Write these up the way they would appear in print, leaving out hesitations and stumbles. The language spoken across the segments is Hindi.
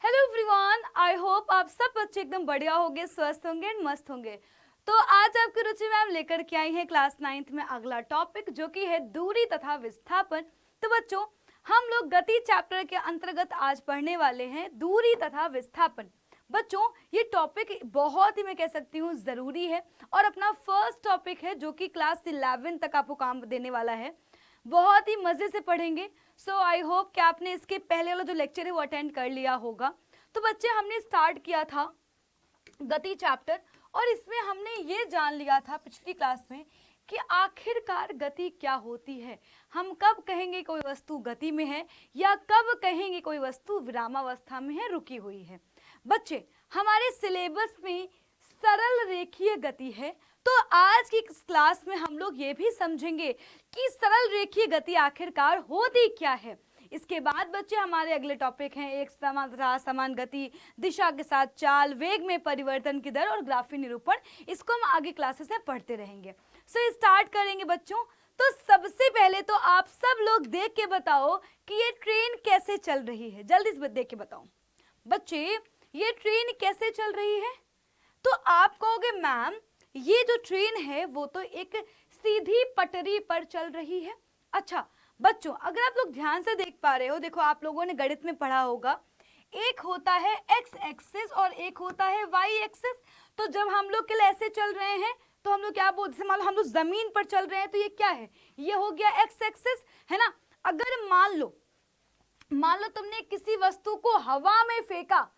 हेलो एवरीवन, आई होप आप सब बच्चे एकदम बढ़िया होंगे, स्वस्थ होंगे एंड मस्त होंगे। तो आज आपकी रुचि मैम लेकर के आई है क्लास 9th में अगला टॉपिक जो कि है दूरी तथा विस्थापन। तो बच्चों, हम लोग गति चैप्टर के अंतर्गत आज पढ़ने वाले हैं दूरी तथा विस्थापन। बच्चों, ये टॉपिक बहुत ही मैं कह सकती हूँ ज़रूरी है और अपना फर्स्ट टॉपिक है जो कि क्लास 11 तक आपको काम देने वाला है। बहुत ही मज़े से पढ़ेंगे। सो आई होप कि आपने इसके पहले वाला जो लेक्चर है वो अटेंड कर लिया होगा। तो बच्चे, हमने स्टार्ट किया था गति चैप्टर और इसमें हमने ये जान लिया था पिछली क्लास में कि आखिरकार गति क्या होती है। हम कब कहेंगे कोई वस्तु गति में है या कब कहेंगे कोई वस्तु विरामावस्था में है, रुकी हुई है। बच्चे, हमारे सिलेबस में सरल रेखीय गति है, तो आज की क्लास में हम लोग ये भी समझेंगे कि सरल रेखीय गति आखिरकार होती क्या है। इसके बाद बच्चे हमारे अगले टॉपिक हैं एक समान गति, दिशा के साथ चाल, वेग में परिवर्तन की दर और ग्राफी निरूपण। इसको हम आगे क्लासेस में पढ़ते रहेंगे। सो स्टार्ट करेंगे बच्चों। तो सबसे पहले तो आप सब लोग देख के बताओ कि ये ट्रेन कैसे चल रही है। जल्दी से देख के बताओ बच्चे, ये ट्रेन कैसे चल रही है। तो आप कहोगे मैम ये जो ट्रेन है वो तो एक सीधी पटरी पर चल रही है। अच्छा बच्चों, अगर आप लोग ध्यान से देख पा रहे हो, देखो आप लोगों ने गणित में पढ़ा होगा, एक होता है एक्स एक्सिस और एक होता है वाई एक्सिस। तो जब हम लोग के लिए ऐसे चल रहे हैं तो हम लोग क्या बोलते हैं, मान लो हम लोग जमीन पर चल रहे हैं तो ये क्या है, ये हो गया एक्स एक्सिस, है ना। अगर मान लो तुमने किसी वस्तु को हवा में फेंका,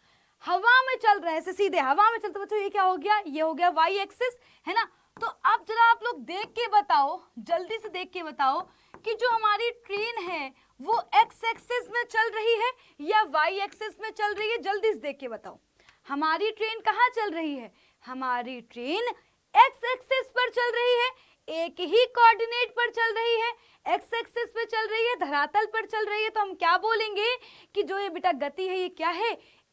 हवा में चल रहे हैं, सीधे हवा में चलते बच्चों, ये क्या हो गया, ये हो गया वाई एक्सिस, है ना। तो अब जरा आप लोग देख के बताओ, जल्दी से देख के बताओ कि जो हमारी ट्रेन है वो एक्स एक्सिस में चल रही है या वाई एक्सिस में चल रही है। जल्दी से देख के बताओ हमारी ट्रेन कहाँ चल रही है। हमारी ट्रेन एक्स एक्सिस पर चल रही है, एक ही कोऑर्डिनेट पर चल रही है, एक्स एक्सिस पे चल रही है, धरातल पर चल रही है। तो हम क्या बोलेंगे कि जो ये बेटा गति है ये क्या है,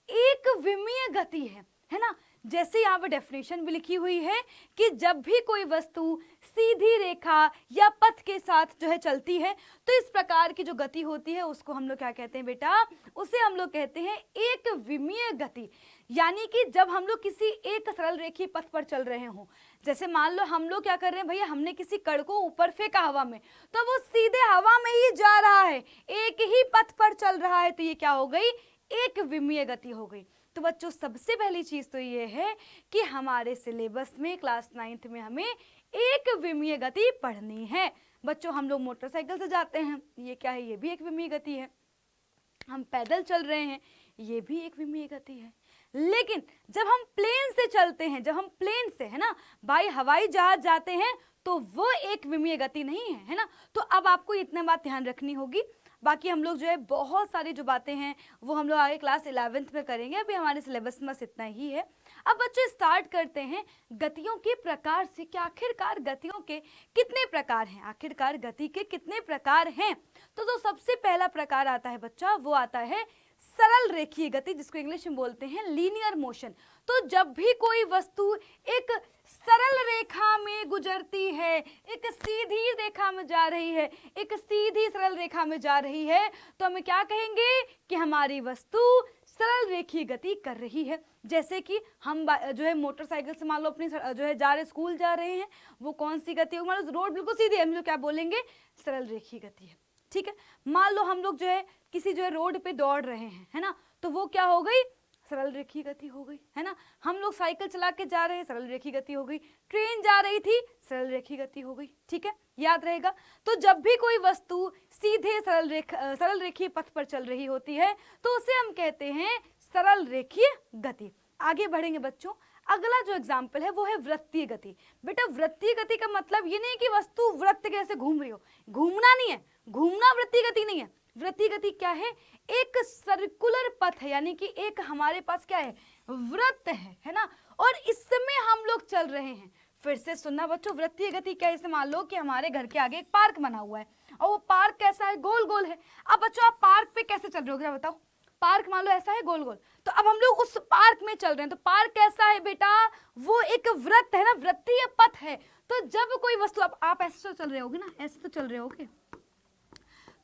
एक विमीय गति है ना। जैसे यहाँ पर डेफिनेशन भी लिखी हुई है कि जब भी कोई वस्तु सीधी रेखा या पथ के साथ जो है चलती है तो इस प्रकार की जो गति होती है उसको हम लोग क्या कहते हैं बेटा, उसे हम लोग कहते हैं एक विमीय गति। यानी कि जब हम लोग किसी एक सरल रेखीय पथ पर चल रहे हों, जैसे मान लो हम लोग क्या कर रहे हैं भैया, हमने किसी कण को ऊपर फेंका हवा में, तो वो सीधे हवा में ही जा रहा है, एक ही पथ पर चल रहा है, तो ये क्या हो गई, एक विमीय गति हो गई। तो बच्चों, सबसे पहली चीज तो ये है कि हमारे सिलेबस में क्लास 9th में हमें एक विमीय गति पढ़नी है। बच्चों, हम लोग मोटरसाइकिल से जाते हैं, ये क्या है, ये भी एक विमीय गति है। हम पैदल चल रहे हैं, ये भी एक विमीय गति है। लेकिन जब हम प्लेन से चलते हैं, जब हम प्लेन से, है ना भाई, हवाई जहाज जाते हैं, तो वो एक विमीय गति नहीं है ना। तो अब आपको इतना बात ध्यान रखनी होगी। बाकी हम लोग जो है बहुत सारी जो बातें हैं वो हम लोग आगे क्लास 11th में करेंगे, अभी हमारे सिलेबस में बस इतना ही है। अब बच्चे स्टार्ट करते हैं गतियों के प्रकार से कि आखिरकार गतियों के कितने प्रकार हैं, आखिरकार गति के कितने प्रकार हैं। तो जो सबसे पहला प्रकार आता है बच्चा, वो आता है सरल रेखीय गति, जिसको इंग्लिश में बोलते हैं लीनियर मोशन। तो जब भी कोई वस्तु एक सरल रेखा में गुजरती है, एक सीधी रेखा में जा रही है, एक सीधी सरल रेखा में जा रही है, तो हम क्या कहेंगे कि हमारी वस्तु सरल रेखीय गति कर रही है। जैसे कि हम जो है मोटरसाइकिल से मान लो अपनी जो है जा रहे, स्कूल जा रहे हैं, वो कौन सी गति होगी, मान लो रोड बिल्कुल सीधी है, हम लोग क्या बोलेंगे, सरल रेखीय गति है। ठीक है, मान लो हम लोग जो है किसी जो है रोड पे दौड़ रहे हैं, है ना, तो वो क्या हो गई, सरल रेखीय गति हो गई, है ना। हम लोग साइकिल चला के जा रहे हैं, सरल रेखीय गति हो गई। ट्रेन जा रही थी, सरल रेखीय गति हो गई। ठीक है, याद रहेगा। तो जब भी कोई वस्तु सीधे सरल रेखीय पथ पर चल रही होती है तो उसे हम कहते हैं सरल रेखीय गति। आगे बढ़ेंगे बच्चों। अगला जो एग्जाम्पल है वो है वृत्तीय गति। बेटा, वृत्तीय गति का मतलब ये नहीं कि वस्तु वृत्त कैसे घूम रही हो, घूमना नहीं है, घूमना वृत्तीय गति नहीं है। वृत्तीय गति क्या है, एक सर्कुलर पथ है, यानी कि एक हमारे पास क्या है, वृत्त है ना, और इसमें हम लोग चल रहे हैं। फिर से सुनना बच्चों, वृत्तीय गति क्या है, जैसे मान लो कि हमारे घर के आगे एक पार्क बना हुआ है और वो पार्क कैसा है, गोल गोल है। अब बच्चों, आप पार्क पे कैसे चल रहे हो जरा बताओ, पार्क मान लो ऐसा है गोल गोल, तो अब हम लोग उस पार्क में चल रहे हैं, तो पार्क कैसा है बेटा, वो एक वृत्त है ना, वृत्तीय पथ है। तो जब कोई वस्तु, आप ऐसे तो चल रहे होगे ना, ऐसे तो चल रहे होगे,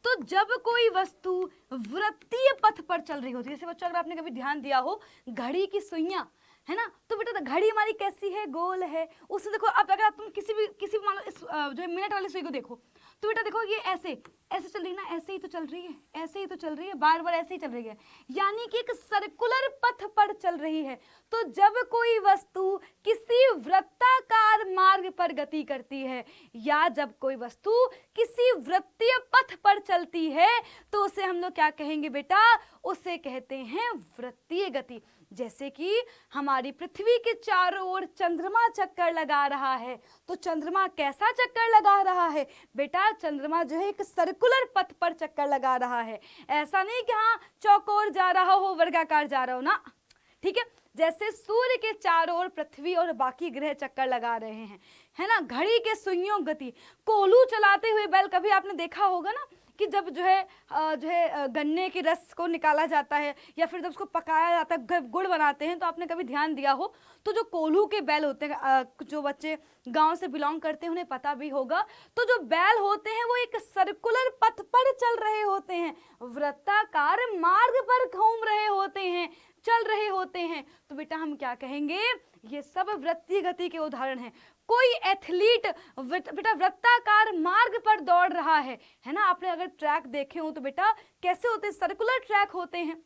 तो जब कोई वस्तु वृत्तीय पथ पर चल रही होती है, जैसे बच्चों अगर आपने कभी ध्यान दिया हो घड़ी की सुइयां है ना, तो बेटा घड़ी हमारी कैसी है, गोल है। उससे देखो अब अगर तुम किसी भी मान लो इस जो है मिनट वाली सुई को देखो, तो बेटा देखो ये ऐसे ऐसे चल रही है ना, ऐसे ही तो चल रही है, ऐसे ही तो चल रही है, बार बार ऐसे ही चल रही है, यानी कि एक सर्कुलर पथ पर चल रही है। तो जब कोई वस्तु किसी वृत्ताकार मार्ग पर गति करती है या जब कोई वस्तु किसी वृत्तीय पथ पर चलती है तो उसे हम लोग क्या कहेंगे बेटा, उसे कहते हैं वृत्तीय गति। जैसे कि हमारी पृथ्वी के चारों ओर चंद्रमा चक्कर लगा रहा है, तो चंद्रमा कैसा चक्कर लगा रहा है बेटा, चंद्रमा जो है एक सर्कुलर पथ पर चक्कर लगा रहा है। ऐसा नहीं कि हाँ चौकोर जा रहा हो, वर्गाकार जा रहा हो ना, ठीक है। जैसे सूर्य के चारों ओर पृथ्वी और बाकी ग्रह चक्कर लगा रहे हैं, है ना। घड़ी के सुइयों गति, कोल्हू चलाते हुए बैल, कभी आपने देखा होगा ना कि जब जो है गन्ने के रस को निकाला जाता है या फिर जब उसको पकाया जाता है, गुड़ बनाते हैं, तो आपने कभी ध्यान दिया हो तो जो कोल्हू के बैल होते हैं, जो बच्चे गांव से बिलोंग करते हैं उन्हें पता भी होगा, तो जो बैल होते हैं वो एक सर्कुलर पथ पर चल रहे होते हैं, वृत्ताकार मार्ग पर घूम रहे होते हैं, चल रहे होते हैं। तो बेटा हम क्या कहेंगे, ये सब वृत्तीय गति के उदाहरण हैं। कोई एथलीट बेटा वृत्ताकार मार्ग पर दौड़ रहा है ना। आपने अगर ट्रैक देखे हो तो बेटा कैसे होते हैं, सर्कुलर ट्रैक होते हैं,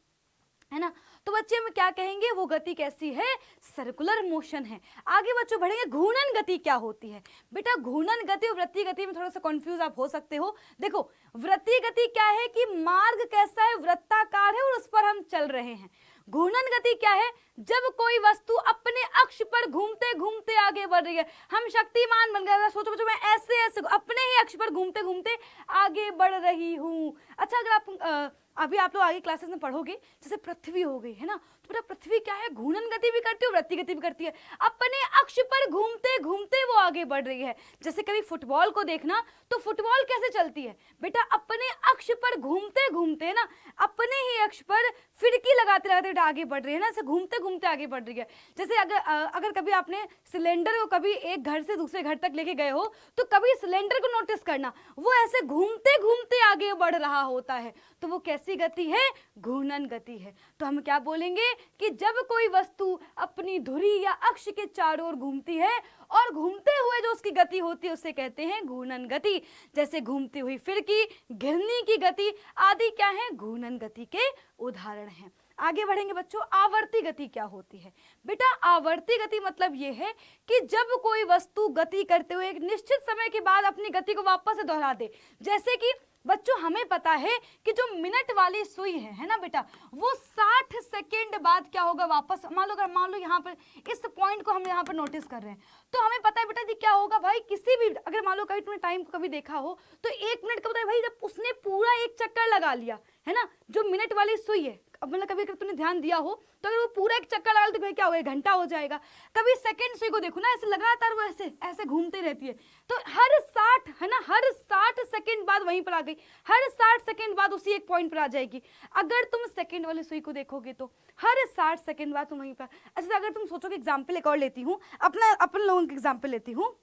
है ना। तो बच्चे हम क्या कहेंगे, वो गति कैसी है, सर्कुलर मोशन है। आगे बच्चों बढ़ेंगे, घूर्णन गति क्या होती है बेटा। घूर्णन गति और वृत्तीय गति में थोड़ा सा कंफ्यूज आप हो सकते हो। देखो वृत्तीय गति क्या है कि मार्ग कैसा है, वृत्ताकार है और उस पर हम चल रहे हैं। घूर्णन गति क्या है, जब कोई वस्तु अपने अक्ष पर घूमते घूमते आगे बढ़ रही है। हम शक्तिमान बन गए, सोचो बच्चों मैं ऐसे ऐसे अपने ही अक्ष पर घूमते घूमते आगे बढ़ रही हूँ। अच्छा अगर आप अभी आप लोग आगे क्लासेस में पढ़ोगे, जैसे पृथ्वी हो गई है ना, तो बेटा पृथ्वी क्या है, घूर्णन गति भी करती है, वृत्तीय गति भी करती है। अपने अक्ष पर घूमते घूमते वो आगे बढ़ रही है। जैसे कभी फुटबॉल को देखना, तो फुटबॉल कैसे चलती है बेटा, अपने अक्ष पर घूमते घूमते ना, अपने ही अक्ष पर फिरकी लगाते लगाते आगे बढ़ रही है ना, ऐसे घूमते घूमते आगे बढ़ रही है। जैसे अगर कभी आपने सिलेंडर को कभी एक घर से दूसरे घर तक लेके गए हो, तो कभी सिलेंडर को नोटिस करना, वो ऐसे घूमते घूमते आगे बढ़ रहा होता है, तो वो कैसी गति है, घूर्णन गति है। तो हम क्या बोलेंगे कि जब कोई वस्तु अपनी धुरी या अक्ष के चारों ओर घूमती है और घूमते हुए जो उसकी गति होती है उसे कहते हैं घूर्णन गति। जैसे घूमती हुई फिरकी, घिरनी की गति आदि क्या है, घूर्णन गति के उदाहरण हैं। आगे बढ़ेंगे बच्चों, आवर्ती गति क्या होती है बेटा। आवर्ती गति मतलब ये है कि जब कोई वस्तु गति करते हुए एक निश्चित समय के बाद अपनी गति को वापस से दोहरा दे। जैसे कि बच्चों हमें पता है कि जो मिनट वाली सुई है ना बेटा, वो 60 सेकेंड बाद क्या होगा, वापस मान लो यहाँ पर इस पॉइंट को हम यहाँ पर नोटिस कर रहे हैं, तो हमें पता है बेटा जी क्या होगा भाई, किसी भी अगर मान लो कभी तुमने टाइम को कभी देखा हो तो 1 मिनट का होता है भाई, जब उसने पूरा एक चक्कर लगा लिया है ना, जो मिनट वाली सुई है, अब मतलब कभी तुमने ध्यान दिया हो तो अगर वो पूरा एक चक्कर लगा तो क्या होगा, घंटा हो जाएगा। कभी सेकंड सुई को देखो ना, ऐसे लगातार वो ऐसे ऐसे घूमती रहती है, तो हर 60 है ना, हर 60 सेकंड बाद वहीं पर आ गई, हर 60 सेकंड बाद उसी एक पॉइंट पर आ जाएगी। अगर तुम सेकंड वाली सुई को देखोगे तो हर 60 सेकंड बाद तुम वहीं पर। अच्छा अगर तुम सोचोगे, एग्जाम्पल एक और लेती हूँ, अपन लोगों की एग्जाम्पल लेती हूँ।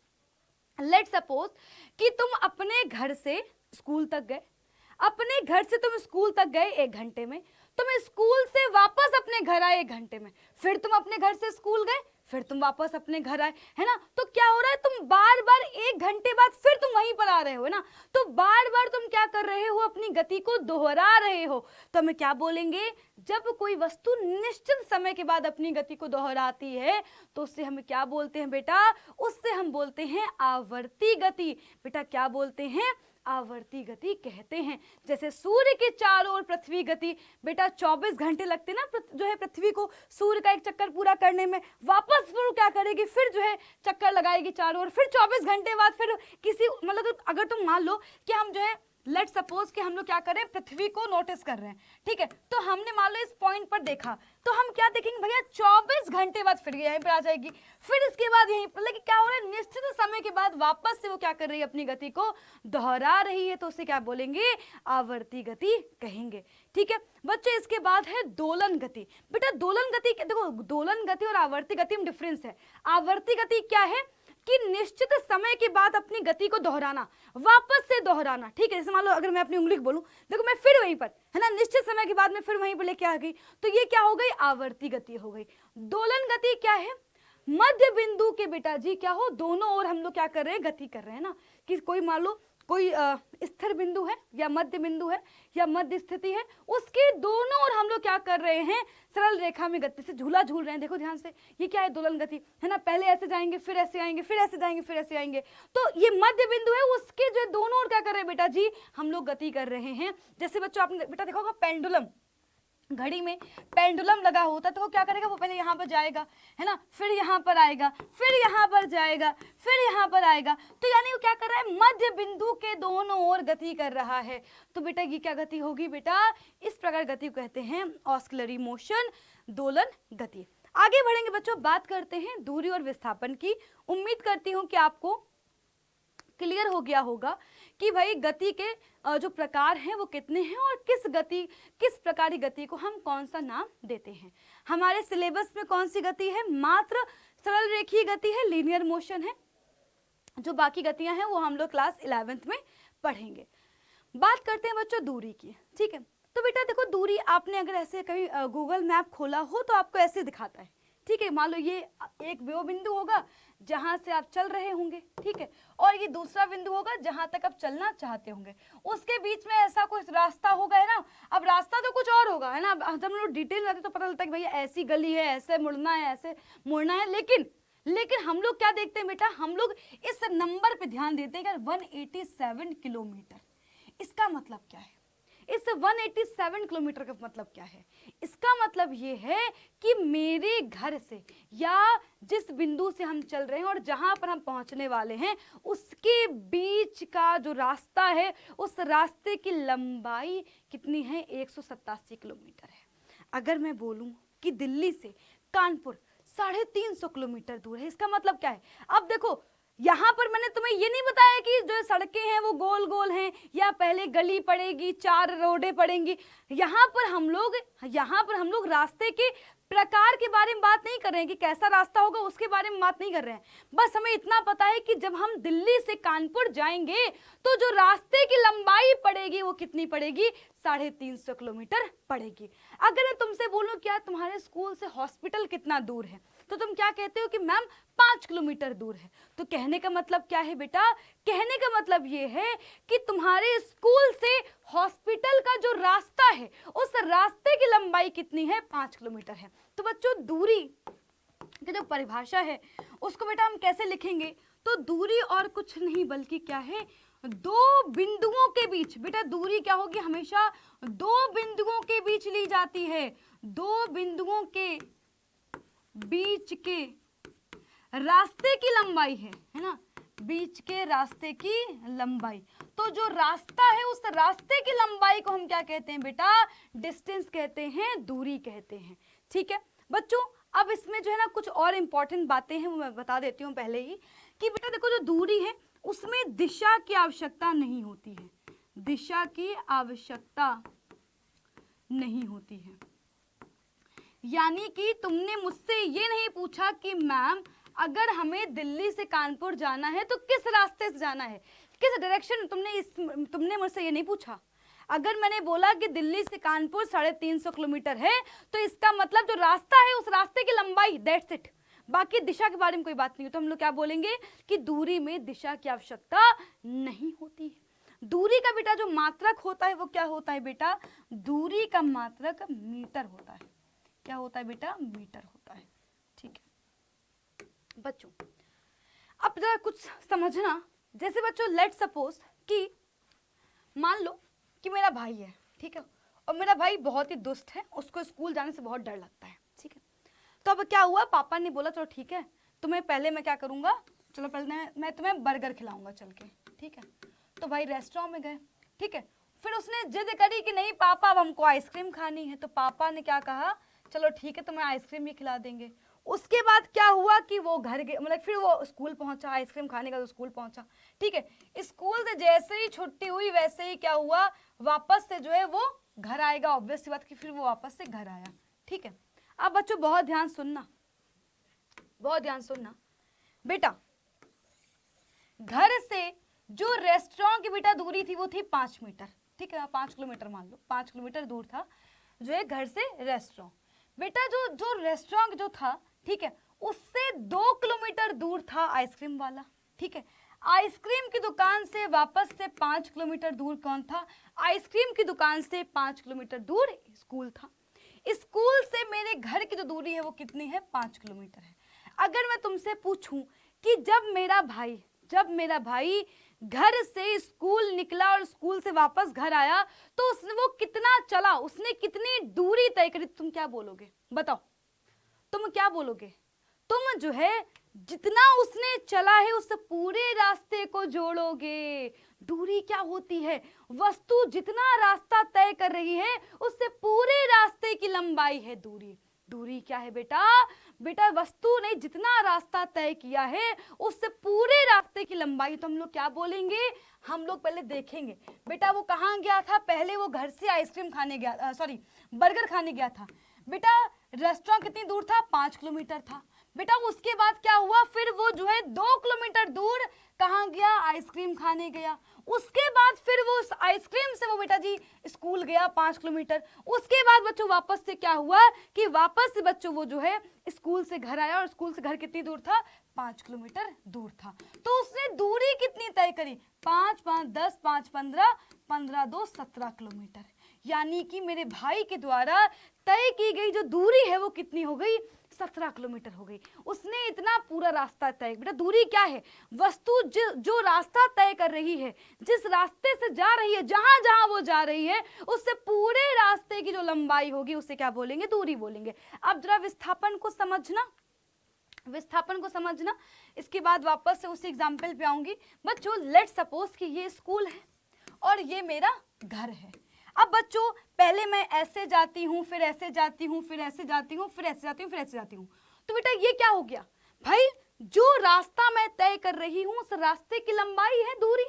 लेट सपोज कि तुम अपने घर से स्कूल तक गए, अपने घर से तुम स्कूल तक गए 1 घंटे में, तुम स्कूल से वापस अपने घर आए 1 घंटे में, फिर तुम अपने घर से स्कूल गए, फिर तुम वापस अपने घर आए, है ना। तो क्या हो रहा है, तुम बार बार 1 घंटे बाद फिर तुम वहीं पर आ रहे हो ना, तो बार बार तुम क्या कर रहे हो, अपनी गति को दोहरा रहे हो। तो हमें क्या बोलेंगे, जब कोई वस्तु निश्चित समय के बाद अपनी गति को दोहराती है तो उससे हम क्या बोलते हैं बेटा, उससे हम बोलते हैं आवर्ती गति। बेटा क्या बोलते हैं, आवर्ती गति कहते हैं। जैसे सूर्य के चारों ओर पृथ्वी गति, बेटा 24 घंटे लगते ना जो है पृथ्वी को सूर्य का एक चक्कर पूरा करने में, वापस फिर क्या करेगी, फिर जो है चक्कर लगाएगी चारों ओर, फिर 24 घंटे बाद फिर किसी मतलब अगर तुम मान लो कि हम जो है लेट सपोज कि हम लोग क्या करें, पृथ्वी को नोटिस कर रहे हैं, ठीक है, तो हमने मान लो इस पॉइंट पर देखा, तो हम क्या देखेंगे भैया, 24 घंटे बाद फिर यहीं पर आ जाएगी, फिर इसके बाद यहीं पर, लेकिन क्या हो रहा है, निश्चित समय के बाद वापस से वो क्या कर रही है, अपनी गति को दोहरा रही है, तो उसे क्या बोलेंगे, आवर्ती गति कहेंगे। ठीक है बच्चों, इसके बाद है दोलन गति। बेटा दोलन गति देखो, दोलन गति और आवर्ती गति में डिफरेंस है। आवर्ती गति क्या है कि निश्चित समय के बाद अपनी गति को दोहराना, वापस से दोहराना, ठीक है। जैसे मान लो अगर मैं अपनी उंगली बोलूं, देखो मैं फिर वहीं पर, है ना, निश्चित समय के बाद मैं फिर वहीं पर लेके आ गई, तो ये क्या हो गई, आवर्ती गति हो गई। दोलन गति क्या है, मध्य बिंदु के बेटा जी क्या हो, दोनों ओर हम लोग क्या कर रहे हैं, गति कर रहे हैं ना, कि कोई मान लो कोई स्थिर बिंदु है या मध्य बिंदु है या मध्य स्थिति है, उसके दोनों ओर हम लोग क्या कर रहे हैं, सरल रेखा में गति से झूला झूल रहे हैं। देखो ध्यान से, ये क्या है, दोलन गति है ना, पहले ऐसे जाएंगे फिर ऐसे आएंगे फिर ऐसे जाएंगे फिर ऐसे आएंगे, तो ये मध्य बिंदु है, उसके जो दोनों ओर क्या कर रहे हैं बेटा जी, हम लोग गति कर रहे हैं। जैसे बच्चों आपने बेटा देखा होगा पेंडुलम, घड़ी में पेंडुलम लगा होता है, तो वो क्या करेगा, वो पहले यहाँ पर जाएगा, है ना, फिर यहाँ पर आएगा, फिर यहाँ पर जाएगा, फिर यहाँ पर आएगा, तो यानी वो क्या कर रहा है, मध्य बिंदु के दोनों ओर गति कर रहा है। तो बेटा ये क्या गति होगी बेटा, इस प्रकार गति को कहते हैं ऑस्किलरी मोशन, दोलन गति। आगे बढ़ेंगे बच्चों, बात करते हैं दूरी और विस्थापन की। उम्मीद करती हूँ कि आपको क्लियर हो गया होगा कि भाई गति के जो प्रकार हैं वो कितने हैं और किस प्रकार की गति को हम कौन सा नाम देते हैं। हमारे सिलेबस में कौन सी गति है, मात्र सरल रेखीय गति है, लीनियर मोशन है। जो बाकी गतियां हैं वो हम लोग क्लास 11th में पढ़ेंगे। बात करते हैं बच्चों दूरी की, ठीक है। तो बेटा देखो दूरी, आपने अगर ऐसे कभी गूगल मैप खोला हो तो आपको ऐसे दिखाता है, ठीक है। मान लो ये एक वो बिंदु होगा जहां से आप चल रहे होंगे, ठीक है, और ये दूसरा बिंदु होगा जहां तक आप चलना चाहते होंगे, उसके बीच में ऐसा कुछ रास्ता होगा, है ना। अब रास्ता तो कुछ और होगा, है ना, जब हम लोग डिटेल में आते तो पता लगता है कि भैया ऐसी गली है, ऐसे मुड़ना है, ऐसे मुड़ना है, लेकिन हम लोग क्या देखते हैं बेटा, हम लोग इस नंबर पे ध्यान देते हैं कि 187 किलोमीटर, इसका मतलब क्या है, इस 187 किलोमीटर का मतलब क्या है, इसका मतलब ये है कि मेरे घर से या जिस बिंदु से हम चल रहे हैं और जहां पर हम पहुंचने वाले हैं उसके बीच का जो रास्ता है, उस रास्ते की लंबाई कितनी है, 187 किलोमीटर है। अगर मैं बोलूं कि दिल्ली से कानपुर 350 किलोमीटर दूर है, इसका मतलब क्या है। अब देखो यहाँ पर मैंने तुम्हें ये नहीं बताया कि जो सड़कें हैं वो गोल गोल हैं या पहले गली पड़ेगी, 4 रोडें पड़ेंगी। यहाँ पर हम लोग रास्ते के प्रकार के बारे में बात नहीं कर रहे हैं कि कैसा रास्ता होगा, उसके बारे में बात नहीं कर रहे हैं। बस हमें इतना पता है कि जब हम दिल्ली से कानपुर जाएंगे तो जो रास्ते की लंबाई पड़ेगी वो कितनी पड़ेगी, 350 किलोमीटर पड़ेगी। अगर मैं तुमसे बोलूं क्या तुम्हारे स्कूल से हॉस्पिटल कितना दूर है, तो तुम क्या कहते हो कि मैम 5 किलोमीटर दूर है। तो कहने का मतलब क्या है बेटा, कहने का मतलब ये है कि तुम्हारे स्कूल से हॉस्पिटल का जो रास्ता है उस रास्ते की लंबाई कितनी है, 5 किलोमीटर है। तो बच्चों दूरी की जो परिभाषा है उसको बेटा हम कैसे लिखेंगे, तो दूरी और कुछ नहीं बल्कि क्या है, दो बिंदुओं के बीच, बेटा दूरी क्या होगी, हमेशा दो बिंदुओं के बीच ली जाती है, दो बिंदुओं के बीच के रास्ते की लंबाई है ना, बीच के रास्ते की लंबाई। तो जो रास्ता है उस रास्ते की लंबाई को हम क्या कहते हैं बेटा, डिस्टेंस कहते हैं, दूरी कहते हैं, ठीक है बच्चों। अब इसमें जो है ना कुछ और इंपॉर्टेंट बातें हैं वो मैं बता देती हूँ पहले ही, कि बेटा देखो जो दूरी है उसमें दिशा की आवश्यकता नहीं होती है, दिशा की आवश्यकता नहीं होती है। यानी कि तुमने मुझसे ये नहीं पूछा कि मैम अगर हमें दिल्ली से कानपुर जाना है तो किस रास्ते से जाना है, किस डायरेक्शन, तुमने मुझसे ये नहीं पूछा। अगर मैंने बोला कि दिल्ली से कानपुर 350 किलोमीटर है तो इसका मतलब जो रास्ता है उस रास्ते की लंबाई, दैट्स इट, बाकी दिशा के बारे में कोई बात नहीं हो। तो हम लोग क्या बोलेंगे कि दूरी में दिशा की आवश्यकता नहीं होती है। दूरी का बेटा जो मात्रक होता है वो क्या होता है बेटा, दूरी का मात्रक मीटर होता है। क्या होता है बेटा, मीटर होता है, ठीक है बच्चों। अब जरा कुछ समझना, जैसे बच्चों लेट सपोज कि मान लो कि मेरा भाई है, ठीक है, और मेरा भाई बहुत ही दुष्ट है, उसको स्कूल जाने से बहुत डर लगता है, ठीक है। तो अब क्या हुआ, पापा ने बोला चलो ठीक है तुम्हें पहले मैं क्या करूंगा, चलो पहले मैं तुम्हें बर्गर खिलाऊंगा चल के, ठीक है। तो भाई रेस्टोरेंट में गए, ठीक है। फिर उसने जिद करी कि नहीं पापा अब हमको आइसक्रीम खानी है, तो पापा ने क्या कहा, चलो ठीक है तुम्हें आइसक्रीम भी खिला देंगे। उसके बाद क्या हुआ कि वो घर गए, मतलब फिर वो स्कूल पहुंचा, आइसक्रीम खाने का तो स्कूल पहुंचा, ठीक है। स्कूल से जैसे ही छुट्टी हुई वैसे ही क्या हुआ, वापस से जो है वो घर आएगा, ऑब्वियस सी बात कि फिर वो वापस से घर आया, ठीक है। अब बच्चों बहुत ध्यान सुनना, बहुत ध्यान सुनना बेटा, घर से जो रेस्टोरेंट की बेटा दूरी थी वो थी 5 मीटर, ठीक है, 5 किलोमीटर मान लो, 5 किलोमीटर दूर था जो है घर से रेस्टोरेंट। बेटा जो जो रेस्टोरेंट जो था, ठीक है, उससे 2 किलोमीटर दूर था आइसक्रीम वाला, ठीक है। आइसक्रीम की दुकान से वापस से 5 किलोमीटर दूर कौन था? आइसक्रीम की दुकान से 5 किलोमीटर दूर स्कूल था। स्कूल से मेरे घर की जो दूरी है वो कितनी है? 5 किलोमीटर है। अगर मैं तुमसे पूछूं कि जब मेरा भाई घर से स्कूल निकला और स्कूल से वापस घर आया तो उसने वो कितना चला, उसने कितनी दूरी तय करी, तुम क्या बोलोगे? बताओ, तुम क्या बोलोगे? तुम जो है जितना उसने चला है उस पूरे रास्ते को जोड़ोगे। दूरी क्या होती है? वस्तु जितना रास्ता तय कर रही है उससे पूरे रास्ते की लंबाई है दूरी। दूरी क्या है बेटा? बेटा वस्तु ने जितना रास्ता तय किया है उससे पूरे रास्ते की लंबाई। तो हम लोग क्या बोलेंगे? हम लोग पहले देखेंगे बेटा वो कहाँ गया था। पहले वो घर से आइसक्रीम खाने गया, सॉरी बर्गर खाने गया था। बेटा रेस्टोरेंट कितनी दूर था? 5 किलोमीटर था। बेटा उसके बाद क्या हुआ? फिर वो जो है 2 किलोमीटर दूर कहाँ गया? आइसक्रीम खाने गया। उसके बाद फिर वो उस आइसक्रीम से वो बेटा जी स्कूल गया 5 किलोमीटर। उसके बाद बच्चों वापस से क्या हुआ कि वापस से बच्चों वो जो है स्कूल से घर आया और स्कूल से घर कितनी दूर था? 5 किलोमीटर दूर था। तो उसने दूरी कितनी तय करी? 5 5 10 5 15 15 2 17 किलोमीटर। यानी कि मेरे भाई के द्वारा तय की गई जो दूरी है वो कितनी हो गई? 17 किलोमीटर हो गई। उसने इतना पूरा रास्ता तय। बेटा दूरी क्या है? वस्तु जो रास्ता तय कर रही है, जिस रास्ते से जा रही है, जहां जहां वो जा रही है, उससे पूरे रास्ते की जो लंबाई होगी उसे क्या बोलेंगे? दूरी बोलेंगे। अब जरा विस्थापन को समझना, विस्थापन को समझना। इसके बाद वापस से उसी एग्जाम्पल पे आऊंगी। बच्चों लेट सपोज कि ये स्कूल है और ये मेरा घर है। अब बच्चों पहले मैं ऐसे जाती हूँ, फिर ऐसे जाती हूँ, फिर ऐसे जाती हूँ, फिर ऐसे जाती हूँ, फिर ऐसे जाती हूँ। तो बेटा ये क्या हो गया भाई? जो रास्ता मैं तय कर रही हूँ उस रास्ते की लंबाई है दूरी।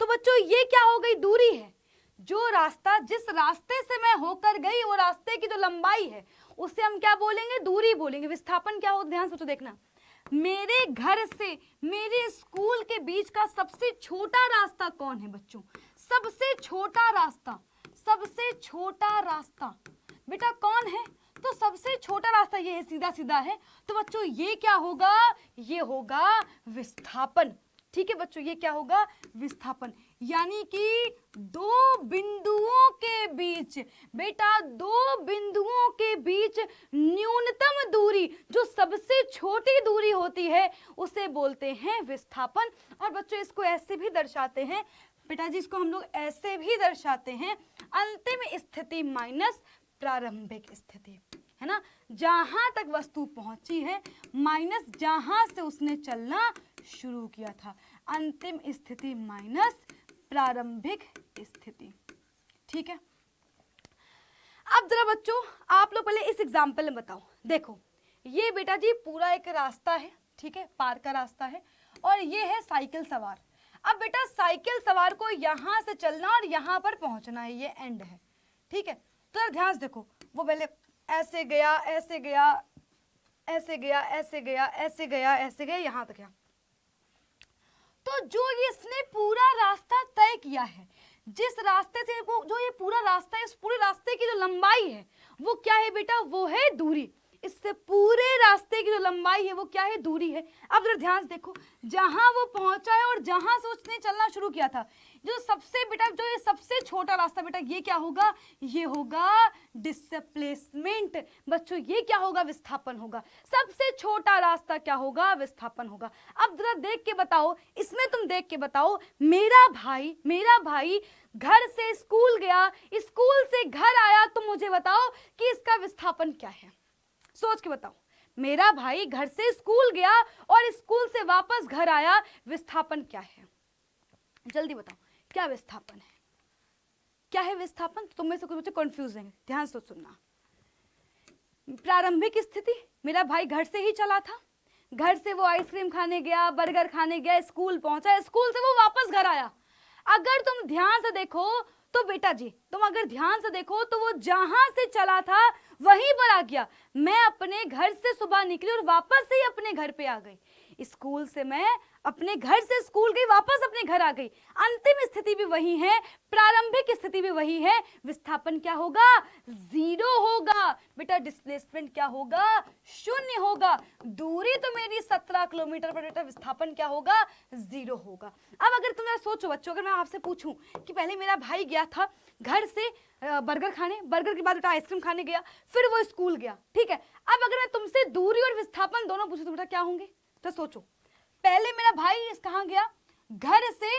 तो बच्चों ये क्या हो गई? दूरी है। जो रास्ता, जिस रास्ते से मैं होकर गई वो रास्ते की जो लंबाई है उसे हम क्या बोलेंगे? दूरी बोलेंगे। विस्थापन क्या हो? ध्यान से सोचो, देखना। मेरे घर से मेरे स्कूल के बीच का सबसे छोटा रास्ता कौन है बच्चों? सबसे छोटा रास्ता, सबसे छोटा रास्ता बेटा कौन है? तो सबसे छोटा रास्ता ये है, सीधा सीधा है। तो बच्चों ये क्या होगा? ये होगा विस्थापन। ठीक है बच्चों, ये क्या होगा? विस्थापन। यानी कि दो बिंदुओं के बीच, बेटा दो बिंदुओं के बीच न्यूनतम दूरी, जो सबसे छोटी दूरी होती है उसे बोलते हैं विस्थापन। और बच्चों इसको ऐसे भी दर्शाते हैं बेटा जी, इसको हम लोग ऐसे भी दर्शाते हैं, अंतिम स्थिति माइनस प्रारंभिक स्थिति, है ना। जहां तक वस्तु पहुंची है माइनस जहां से उसने चलना शुरू किया था। अंतिम स्थिति माइनस प्रारंभिक स्थिति। ठीक है। अब जरा बच्चों आप लोग पहले इस एग्जाम्पल में बताओ। देखो ये बेटा जी पूरा एक रास्ता है, ठीक है, पार का रास्ता है, और ये है साइकिल सवार। अब बेटा साइकिल सवार को यहां से चलना और यहां पर पहुंचना है, ये एंड है, ठीक है। तो ध्यान से देखो, वो पहले ऐसे गया, ऐसे गया, ऐसे गया, ऐसे गया, ऐसे गया, ऐसे गया, यहां तक गया। तो जो इसने पूरा रास्ता तय किया है, जिस रास्ते से वो जो ये पूरा रास्ता है, इस पूरे रास्ते की जो लंबाई है वो क्या है बेटा? वो है दूरी। इससे पूरे रास्ते की जो लंबाई है वो क्या है? दूरी है। अब जरा ध्यान से देखो, जहां वो पहुंचा है और जहां से उसने चलना शुरू किया था, जो सबसे बेटा जो ये सबसे छोटा रास्ता बेटा ये क्या होगा? ये होगा डिस्प्लेसमेंट। बच्चों ये क्या होगा? विस्थापन होगा। सबसे छोटा रास्ता क्या होगा? विस्थापन होगा। अब जरा देख के बताओ, इसमें तुम देख के बताओ, मेरा भाई घर से स्कूल गया, स्कूल से घर आया, तुम मुझे बताओ कि इसका विस्थापन क्या है? सोच के बताओ। मेरा भाई घर से स्कूल गया और स्कूल से वापस घर आया, विस्थापन क्या है? जल्दी बताओ क्या विस्थापन है? क्या है विस्थापन? तुम में से कुछ बच्चे कंफ्यूज हैं, ध्यान से सुनना। प्रारंभिक स्थिति, मेरा भाई घर से ही चला था, घर से वो आइसक्रीम खाने गया, बर्गर खाने गया, स्कूल पहुंचा, स्कूल से वो वापस घर आया। अगर तुम ध्यान से देखो तो बेटा जी, तुम अगर ध्यान से देखो तो वो जहां से चला था वहीं पर आ गया। मैं अपने घर से सुबह निकली और वापस से ही अपने घर पे आ गई। स्कूल से मैं अपने घर से स्कूल गई, वापस अपने घर आ गई। अंतिम स्थिति भी वही है, प्रारंभिक स्थिति भी वही है। विस्थापन क्या होगा? 0 होगा। बेटा डिस्प्लेसमेंट क्या होगा? 0 होगा। दूरी तो मेरी 17 किलोमीटर पर, बेटा विस्थापन क्या होगा? 0 होगा। अब अगर तुम सोचो बच्चों, अगर मैं आपसे पूछूं कि पहले मेरा भाई गया था घर से बर्गर खाने, बर्गर के बाद बेटा आइसक्रीम खाने गया, फिर वो स्कूल गया, ठीक है। अब अगर मैं तुमसे दूरी और विस्थापन दोनों पूछूं तो बेटा क्या होंगे? तो सोचो, पहले मेरा भाई कहाँ गया? घर से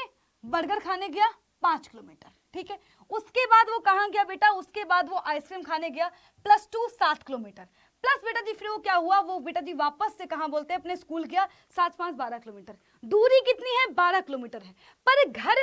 बर्गर खाने गया 5 किलोमीटर, ठीक है। उसके बाद वो कहाँ गया बेटा? उसके बाद वो आइसक्रीम खाने गया, +2 7 किलोमीटर, प्लस बेटा जी फिर वो क्या हुआ? वो बेटा जी वापस से कहाँ बोलते हैं अपने स्कूल गया, 7 5 12 किलोमीटर। दूरी कितनी है? 12 किलोमीटर है। पर घर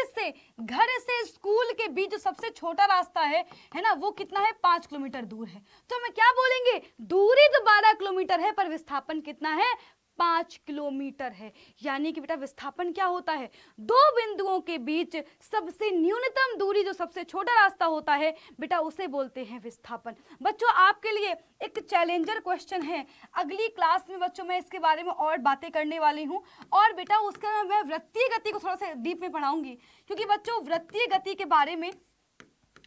से स्कूल के बीच जो सबसे छोटा रास्ता है ना, वो कितना है? 5 किलोमीटर दूर है। तो हमें क्या बोलेंगे? दूरी तो 12 किलोमीटर है पर विस्थापन कितना है? 5 किलोमीटर है। यानी कि बेटा विस्थापन क्या होता है? दो बिंदुओं के बीच सबसे न्यूनतम दूरी, जो सबसे छोटा रास्ता होता है बेटा, उसे बोलते हैं विस्थापन। बच्चों आपके लिए एक चैलेंजर क्वेश्चन है, अगली क्लास में बच्चों मैं इसके बारे में और बातें करने वाली हूं। और बेटा उसका मैं वृत्तीय गति को थोड़ा सा डीप में पढ़ाऊंगी, क्योंकि बच्चों वृत्तीय गति के बारे में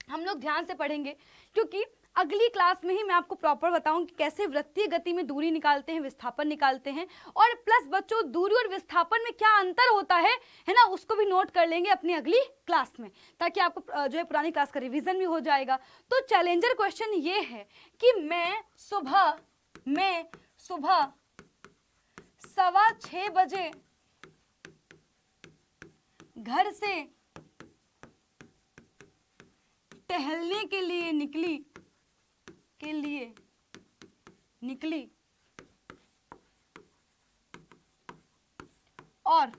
हम लोग ध्यान से पढ़ेंगे, क्योंकि अगली क्लास में ही मैं आपको प्रॉपर बताऊं कि कैसे वृत्तीय गति में दूरी निकालते हैं, विस्थापन निकालते हैं। और प्लस बच्चों दूरी और विस्थापन में क्या अंतर होता है ना, उसको भी नोट कर लेंगे अपनी अगली क्लास में, ताकि आपको जो है पुरानी क्लास का रिवीजन भी हो जाएगा। तो चैलेंजर क्वेश्चन ये है कि मैं सुबह 6:15 बजे घर से टहलने के लिए निकली और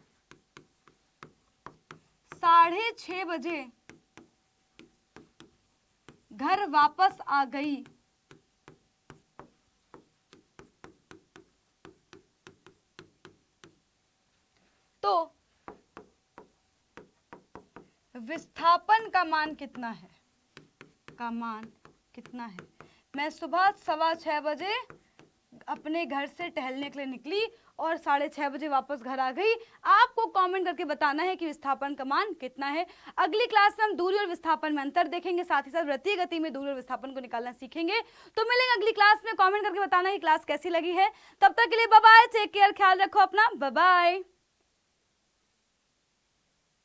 6:30 बजे घर वापस आ गई। तो विस्थापन का मान कितना है? मैं सुबह 6:15 बजे अपने घर से टहलने के लिए निकली और 6:30 बजे वापस घर आ गई। आपको कमेंट करके बताना है कि विस्थापन का मान कितना है। अगली क्लास में हम दूरी और विस्थापन में अंतर देखेंगे, साथ ही साथ वृत्तीय गति में दूरी और विस्थापन को निकालना सीखेंगे। तो मिलेंगे अगली क्लास में। कमेंट करके बताना है क्लास कैसी लगी है। तब तक के लिए बाय बाय, टेक केयर, ख्याल रखो अपना, बाय बाय।